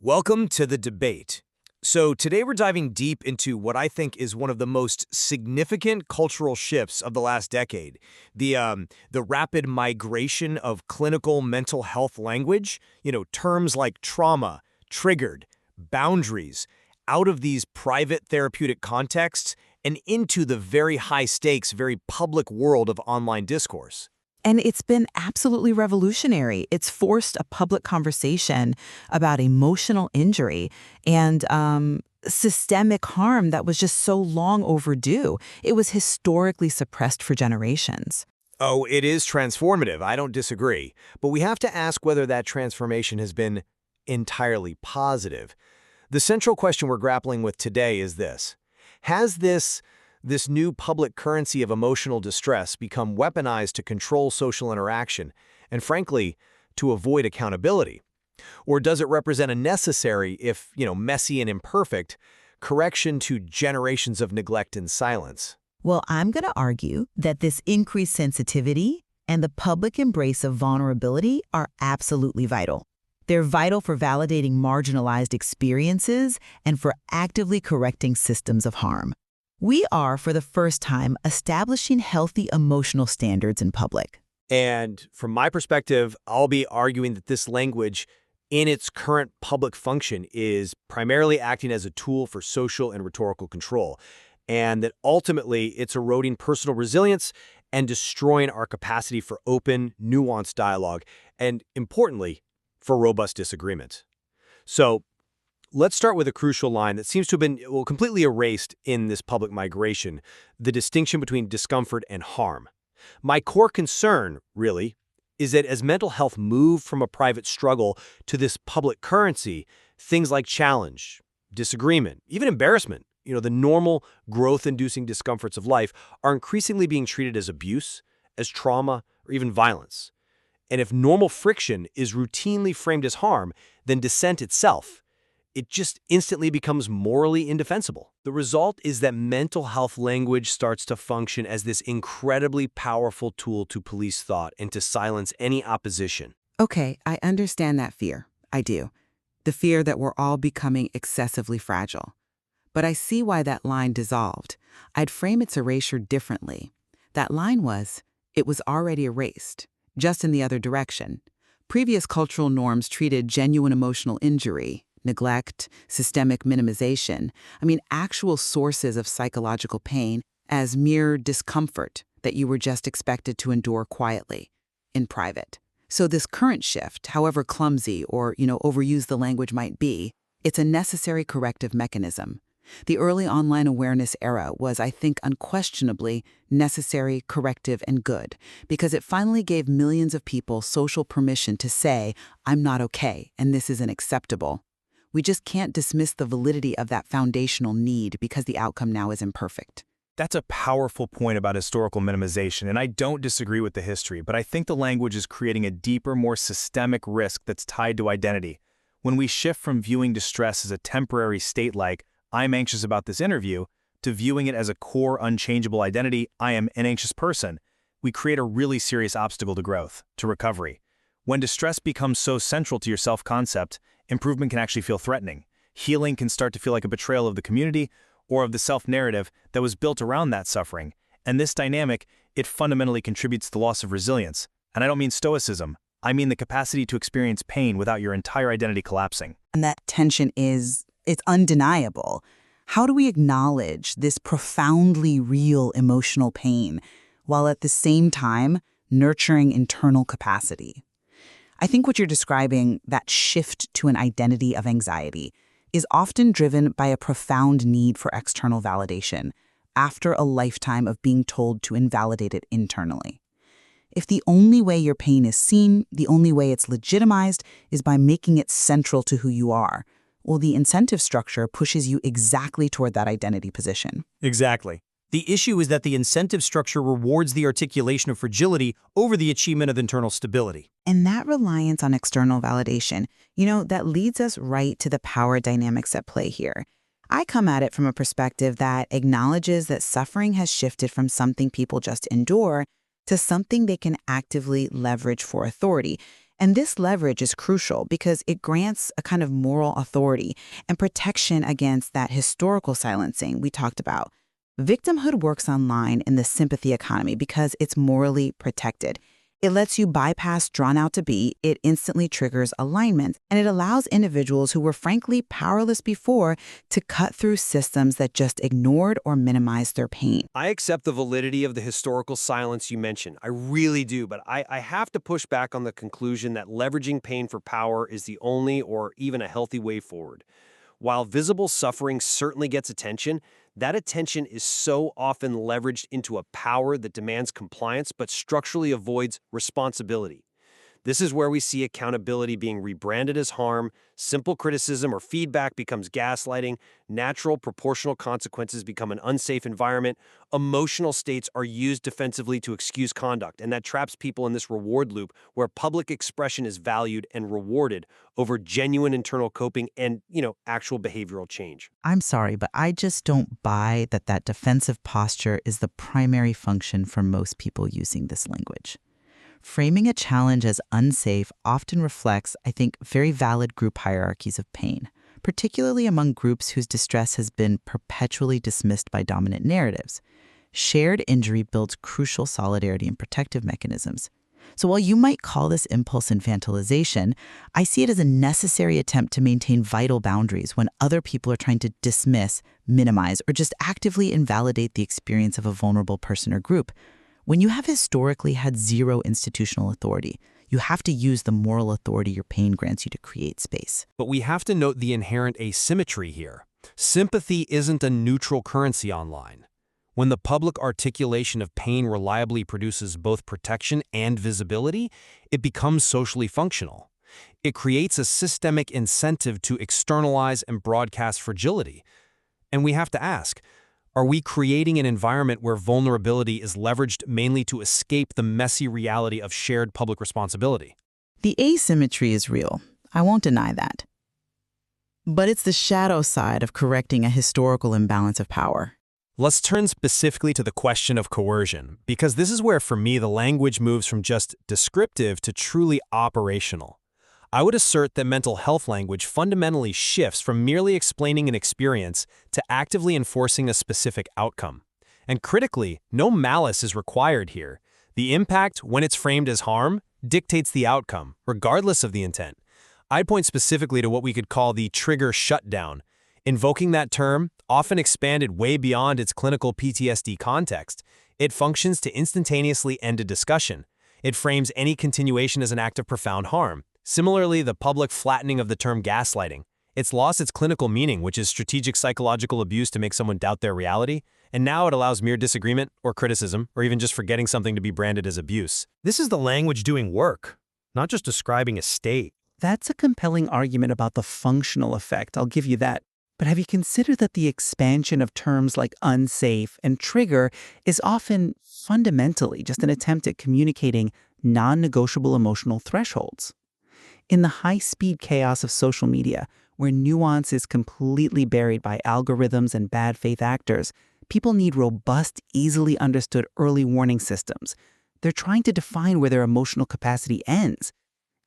Welcome to the debate. So today we're diving deep into what I think is one of the most significant cultural shifts of the last decade, the rapid migration of clinical mental health language, terms like trauma, triggered, boundaries, out of these private therapeutic contexts and into the very high stakes, very public world of online discourse. And it's been absolutely revolutionary. It's forced a public conversation about emotional injury and systemic harm that was just so long overdue. It was historically suppressed for generations. Oh, it is transformative. I don't disagree. But we have to ask whether that transformation has been entirely positive. The central question we're grappling with today is this. Has this new public currency of emotional distress become weaponized to control social interaction and, frankly, to avoid accountability? Or does it represent a necessary, if, messy and imperfect, correction to generations of neglect and silence? Well, I'm going to argue that this increased sensitivity and the public embrace of vulnerability are absolutely vital. They're vital for validating marginalized experiences and for actively correcting systems of harm. We are, for the first time, establishing healthy emotional standards in public. And from my perspective, I'll be arguing that this language, in its current public function, is primarily acting as a tool for social and rhetorical control, and that ultimately it's eroding personal resilience and destroying our capacity for open, nuanced dialogue, and, importantly, for robust disagreement. So, let's start with a crucial line that seems to have been completely erased in this public migration, the distinction between discomfort and harm. My core concern, really, is that as mental health moved from a private struggle to this public currency, things like challenge, disagreement, even embarrassment, the normal growth-inducing discomforts of life are increasingly being treated as abuse, as trauma, or even violence. And if normal friction is routinely framed as harm, then dissent itself, it just instantly becomes morally indefensible. The result is that mental health language starts to function as this incredibly powerful tool to police thought and to silence any opposition. Okay, I understand that fear. I do. The fear that we're all becoming excessively fragile. But I see why that line dissolved. I'd frame its erasure differently. That line was, it was already erased, just in the other direction. Previous cultural norms treated genuine emotional injury, neglect, systemic minimization, actual sources of psychological pain, as mere discomfort that you were just expected to endure quietly, in private. So this current shift, however clumsy or, overused the language might be, it's a necessary corrective mechanism. The early online awareness era was, I think, unquestionably necessary, corrective, and good, because it finally gave millions of people social permission to say, I'm not okay, and this isn't acceptable. We just can't dismiss the validity of that foundational need because the outcome now is imperfect. That's a powerful point about historical minimization, and I don't disagree with the history, but I think the language is creating a deeper, more systemic risk that's tied to identity. When we shift from viewing distress as a temporary state like, I'm anxious about this interview, to viewing it as a core, unchangeable identity, I am an anxious person, we create a really serious obstacle to growth, to recovery. When distress becomes so central to your self-concept, improvement can actually feel threatening. Healing can start to feel like a betrayal of the community or of the self-narrative that was built around that suffering. And this dynamic, it fundamentally contributes to the loss of resilience. And I don't mean stoicism. I mean the capacity to experience pain without your entire identity collapsing. And that tension it's undeniable. How do we acknowledge this profoundly real emotional pain while at the same time nurturing internal capacity? I think what you're describing, that shift to an identity of anxiety, is often driven by a profound need for external validation after a lifetime of being told to invalidate it internally. If the only way your pain is seen, the only way it's legitimized, is by making it central to who you are, well, the incentive structure pushes you exactly toward that identity position. Exactly. The issue is that the incentive structure rewards the articulation of fragility over the achievement of internal stability. And that reliance on external validation, that leads us right to the power dynamics at play here. I come at it from a perspective that acknowledges that suffering has shifted from something people just endure to something they can actively leverage for authority. And this leverage is crucial because it grants a kind of moral authority and protection against that historical silencing we talked about. Victimhood works online in the sympathy economy because it's morally protected. It lets you bypass drawn-out debate, it instantly triggers alignment, and it allows individuals who were frankly powerless before to cut through systems that just ignored or minimized their pain. I accept the validity of the historical silence you mentioned. I really do, but I have to push back on the conclusion that leveraging pain for power is the only or even a healthy way forward. While visible suffering certainly gets attention, that attention is so often leveraged into a power that demands compliance but structurally avoids responsibility. This is where we see accountability being rebranded as harm, simple criticism or feedback becomes gaslighting, natural proportional consequences become an unsafe environment, emotional states are used defensively to excuse conduct, and that traps people in this reward loop where public expression is valued and rewarded over genuine internal coping and, actual behavioral change. I'm sorry, but I just don't buy that defensive posture is the primary function for most people using this language. Framing a challenge as unsafe often reflects, I think, very valid group hierarchies of pain, particularly among groups whose distress has been perpetually dismissed by dominant narratives. Shared injury builds crucial solidarity and protective mechanisms. So while you might call this impulse infantilization, I see it as a necessary attempt to maintain vital boundaries when other people are trying to dismiss, minimize, or just actively invalidate the experience of a vulnerable person or group. When you have historically had zero institutional authority, you have to use the moral authority your pain grants you to create space. But we have to note the inherent asymmetry here. Sympathy isn't a neutral currency online. When the public articulation of pain reliably produces both protection and visibility, it becomes socially functional. It creates a systemic incentive to externalize and broadcast fragility. And we have to ask, are we creating an environment where vulnerability is leveraged mainly to escape the messy reality of shared public responsibility? The asymmetry is real. I won't deny that. But it's the shadow side of correcting a historical imbalance of power. Let's turn specifically to the question of coercion, because this is where, for me, the language moves from just descriptive to truly operational. I would assert that mental health language fundamentally shifts from merely explaining an experience to actively enforcing a specific outcome. And critically, no malice is required here. The impact, when it's framed as harm, dictates the outcome, regardless of the intent. I'd point specifically to what we could call the trigger shutdown. Invoking that term, often expanded way beyond its clinical PTSD context, it functions to instantaneously end a discussion. It frames any continuation as an act of profound harm. Similarly, the public flattening of the term gaslighting. It's lost its clinical meaning, which is strategic psychological abuse to make someone doubt their reality, and now it allows mere disagreement or criticism, or even just forgetting something to be branded as abuse. This is the language doing work, not just describing a state. That's a compelling argument about the functional effect, I'll give you that. But have you considered that the expansion of terms like unsafe and trigger is often fundamentally just an attempt at communicating non-negotiable emotional thresholds? In the high-speed chaos of social media, where nuance is completely buried by algorithms and bad faith actors, people need robust, easily understood early warning systems. They're trying to define where their emotional capacity ends.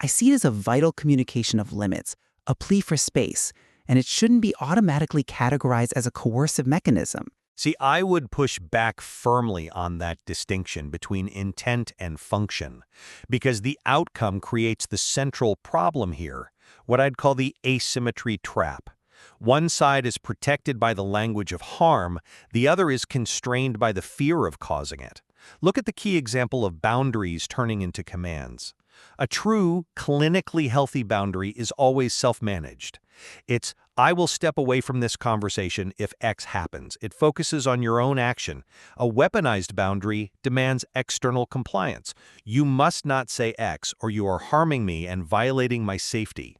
I see it as a vital communication of limits, a plea for space, and it shouldn't be automatically categorized as a coercive mechanism. See, I would push back firmly on that distinction between intent and function, because the outcome creates the central problem here, what I'd call the asymmetry trap. One side is protected by the language of harm, the other is constrained by the fear of causing it. Look at the key example of boundaries turning into commands. A true, clinically healthy boundary is always self-managed. It's, I will step away from this conversation if X happens. It focuses on your own action. A weaponized boundary demands external compliance. You must not say X or you are harming me and violating my safety.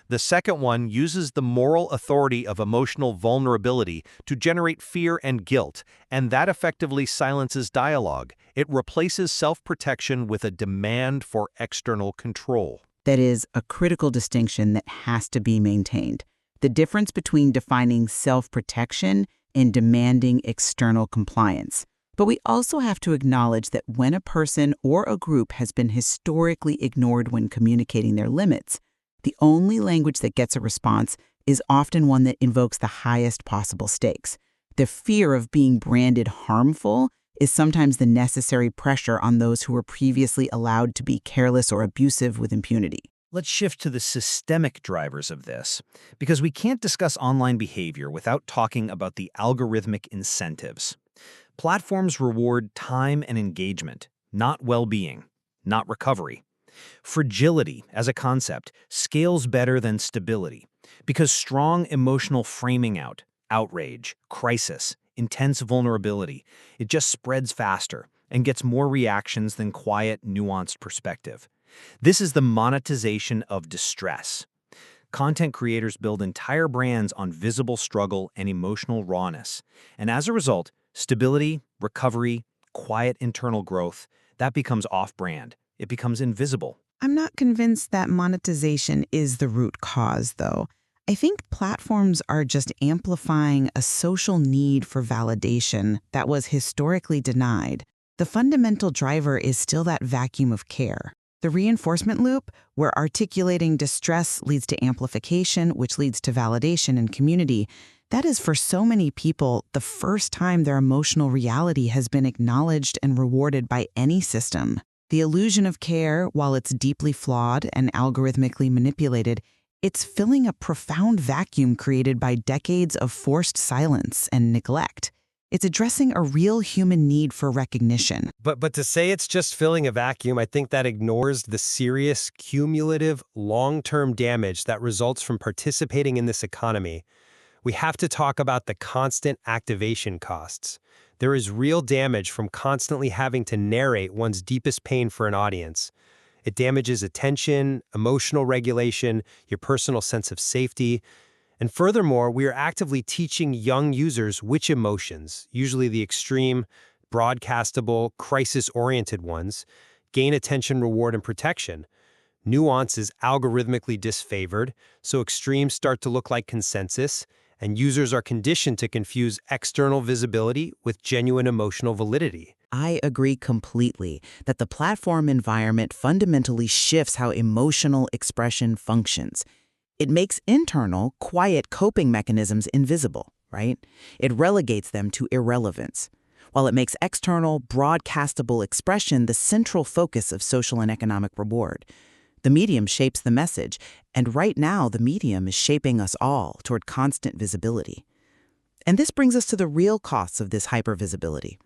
The second one uses the moral authority of emotional vulnerability to generate fear and guilt, and that effectively silences dialogue. It replaces self-protection with a demand for external control. That is a critical distinction that has to be maintained. The difference between defining self-protection and demanding external compliance. But we also have to acknowledge that when a person or a group has been historically ignored when communicating their limits, the only language that gets a response is often one that invokes the highest possible stakes. The fear of being branded harmful is sometimes the necessary pressure on those who were previously allowed to be careless or abusive with impunity. Let's shift to the systemic drivers of this, because we can't discuss online behavior without talking about the algorithmic incentives. Platforms reward time and engagement, not well-being, not recovery. Fragility, as a concept, scales better than stability, because strong emotional framing outrage, crisis, intense vulnerability, it just spreads faster and gets more reactions than quiet, nuanced perspective. This is the monetization of distress. Content creators build entire brands on visible struggle and emotional rawness. And as a result, stability, recovery, quiet internal growth, that becomes off-brand. It becomes invisible. I'm not convinced that monetization is the root cause, though. I think platforms are just amplifying a social need for validation that was historically denied. The fundamental driver is still that vacuum of care. The reinforcement loop, where articulating distress leads to amplification, which leads to validation and community, that is for so many people the first time their emotional reality has been acknowledged and rewarded by any system. The illusion of care, while it's deeply flawed and algorithmically manipulated, it's filling a profound vacuum created by decades of forced silence and neglect. It's addressing a real human need for recognition. But to say it's just filling a vacuum, I think that ignores the serious, cumulative, long-term damage that results from participating in this economy. We have to talk about the constant activation costs. There is real damage from constantly having to narrate one's deepest pain for an audience. It damages attention, emotional regulation, your personal sense of safety. And furthermore, we are actively teaching young users which emotions, usually the extreme, broadcastable, crisis-oriented ones, gain attention, reward, and protection. Nuance is algorithmically disfavored, so extremes start to look like consensus, and users are conditioned to confuse external visibility with genuine emotional validity. I agree completely that the platform environment fundamentally shifts how emotional expression functions. It makes internal, quiet coping mechanisms invisible, right? It relegates them to irrelevance, while it makes external, broadcastable expression the central focus of social and economic reward. The medium shapes the message, and right now the medium is shaping us all toward constant visibility. And this brings us to the real costs of this hypervisibility.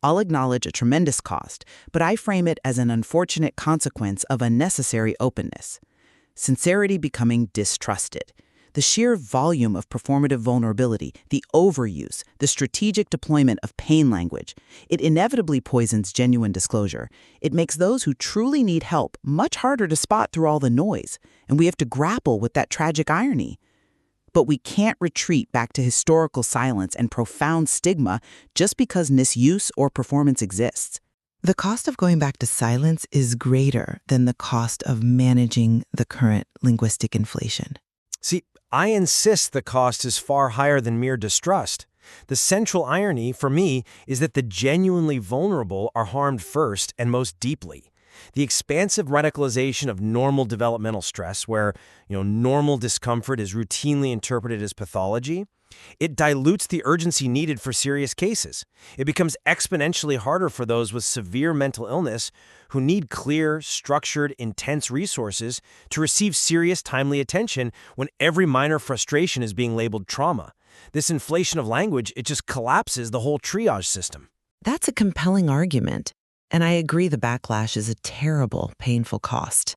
I'll acknowledge a tremendous cost, but I frame it as an unfortunate consequence of unnecessary openness. Sincerity becoming distrusted. The sheer volume of performative vulnerability, the overuse, the strategic deployment of pain language, it inevitably poisons genuine disclosure. It makes those who truly need help much harder to spot through all the noise, and we have to grapple with that tragic irony. But we can't retreat back to historical silence and profound stigma just because misuse or performance exists. The cost of going back to silence is greater than the cost of managing the current linguistic inflation. See, I insist the cost is far higher than mere distrust. The central irony, for me, is that the genuinely vulnerable are harmed first and most deeply. The expansive radicalization of normal developmental stress, where normal discomfort is routinely interpreted as pathology, it dilutes the urgency needed for serious cases. It becomes exponentially harder for those with severe mental illness who need clear, structured, intense resources to receive serious, timely attention when every minor frustration is being labeled trauma. This inflation of language, it just collapses the whole triage system. That's a compelling argument, and I agree the backlash is a terrible, painful cost.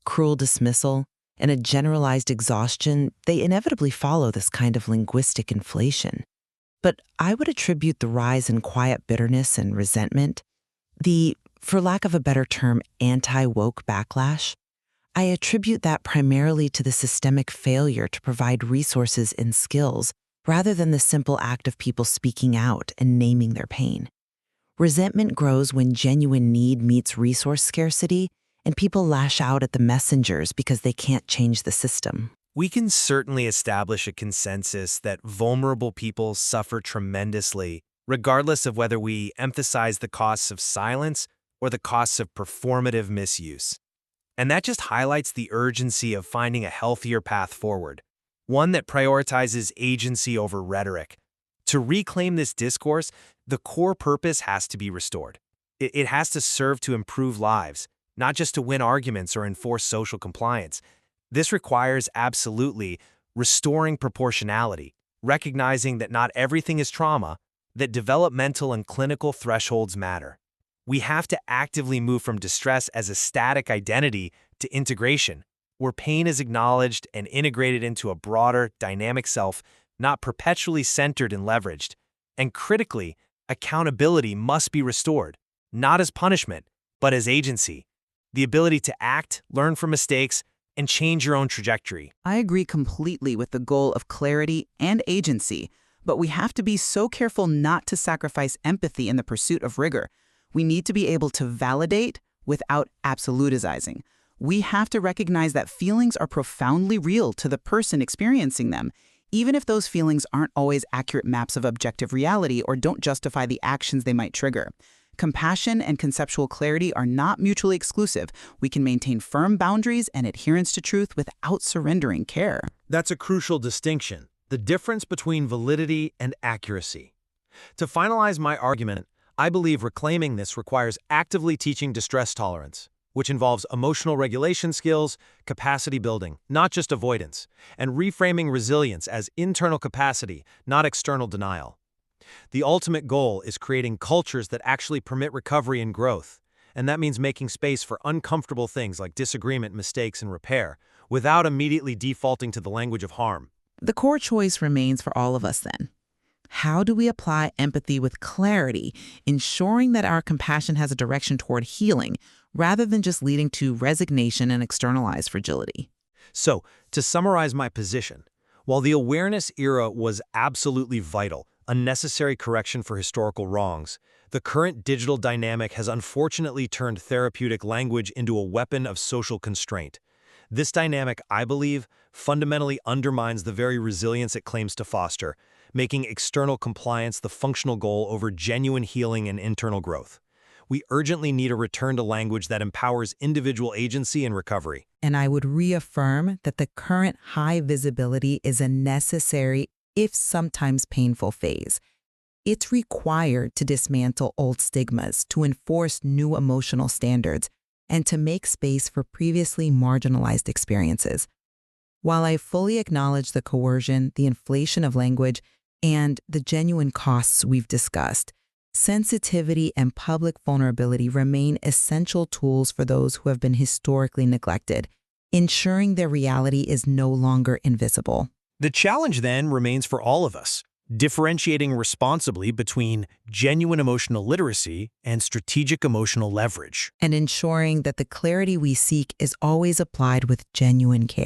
Cruel dismissal and a generalized exhaustion, they inevitably follow this kind of linguistic inflation. But I would attribute the rise in quiet bitterness and resentment, the, for lack of a better term, anti-woke backlash. I attribute that primarily to the systemic failure to provide resources and skills rather than the simple act of people speaking out and naming their pain. Resentment grows when genuine need meets resource scarcity, and people lash out at the messengers because they can't change the system. We can certainly establish a consensus that vulnerable people suffer tremendously regardless of whether we emphasize the costs of silence or the costs of performative misuse. And that just highlights the urgency of finding a healthier path forward, one that prioritizes agency over rhetoric. To reclaim this discourse, the core purpose has to be restored. It has to serve to improve lives, not just to win arguments or enforce social compliance. This requires absolutely restoring proportionality, recognizing that not everything is trauma, that developmental and clinical thresholds matter. We have to actively move from distress as a static identity to integration, where pain is acknowledged and integrated into a broader, dynamic self, not perpetually centered and leveraged. And critically, accountability must be restored, not as punishment, but as agency. The ability to act, learn from mistakes, and change your own trajectory. I agree completely with the goal of clarity and agency, but we have to be so careful not to sacrifice empathy in the pursuit of rigor. We need to be able to validate without absolutizing. We have to recognize that feelings are profoundly real to the person experiencing them, even if those feelings aren't always accurate maps of objective reality or don't justify the actions they might trigger. Compassion and conceptual clarity are not mutually exclusive. We can maintain firm boundaries and adherence to truth without surrendering care. That's a crucial distinction, the difference between validity and accuracy. To finalize my argument, I believe reclaiming this requires actively teaching distress tolerance, which involves emotional regulation skills, capacity building, not just avoidance, and reframing resilience as internal capacity, not external denial. The ultimate goal is creating cultures that actually permit recovery and growth, and that means making space for uncomfortable things like disagreement, mistakes, and repair, without immediately defaulting to the language of harm. The core choice remains for all of us then. How do we apply empathy with clarity, ensuring that our compassion has a direction toward healing, rather than just leading to resignation and externalized fragility? So, to summarize my position, while the awareness era was absolutely vital, a necessary correction for historical wrongs, the current digital dynamic has unfortunately turned therapeutic language into a weapon of social constraint. This dynamic, I believe, fundamentally undermines the very resilience it claims to foster, making external compliance the functional goal over genuine healing and internal growth. We urgently need a return to language that empowers individual agency and recovery. And I would reaffirm that the current high visibility is a necessary, if sometimes painful, phase. It's required to dismantle old stigmas, to enforce new emotional standards, and to make space for previously marginalized experiences. While I fully acknowledge the coercion, the inflation of language, and the genuine costs we've discussed, sensitivity and public vulnerability remain essential tools for those who have been historically neglected, ensuring their reality is no longer invisible. The challenge then remains for all of us, differentiating responsibly between genuine emotional literacy and strategic emotional leverage. And ensuring that the clarity we seek is always applied with genuine care.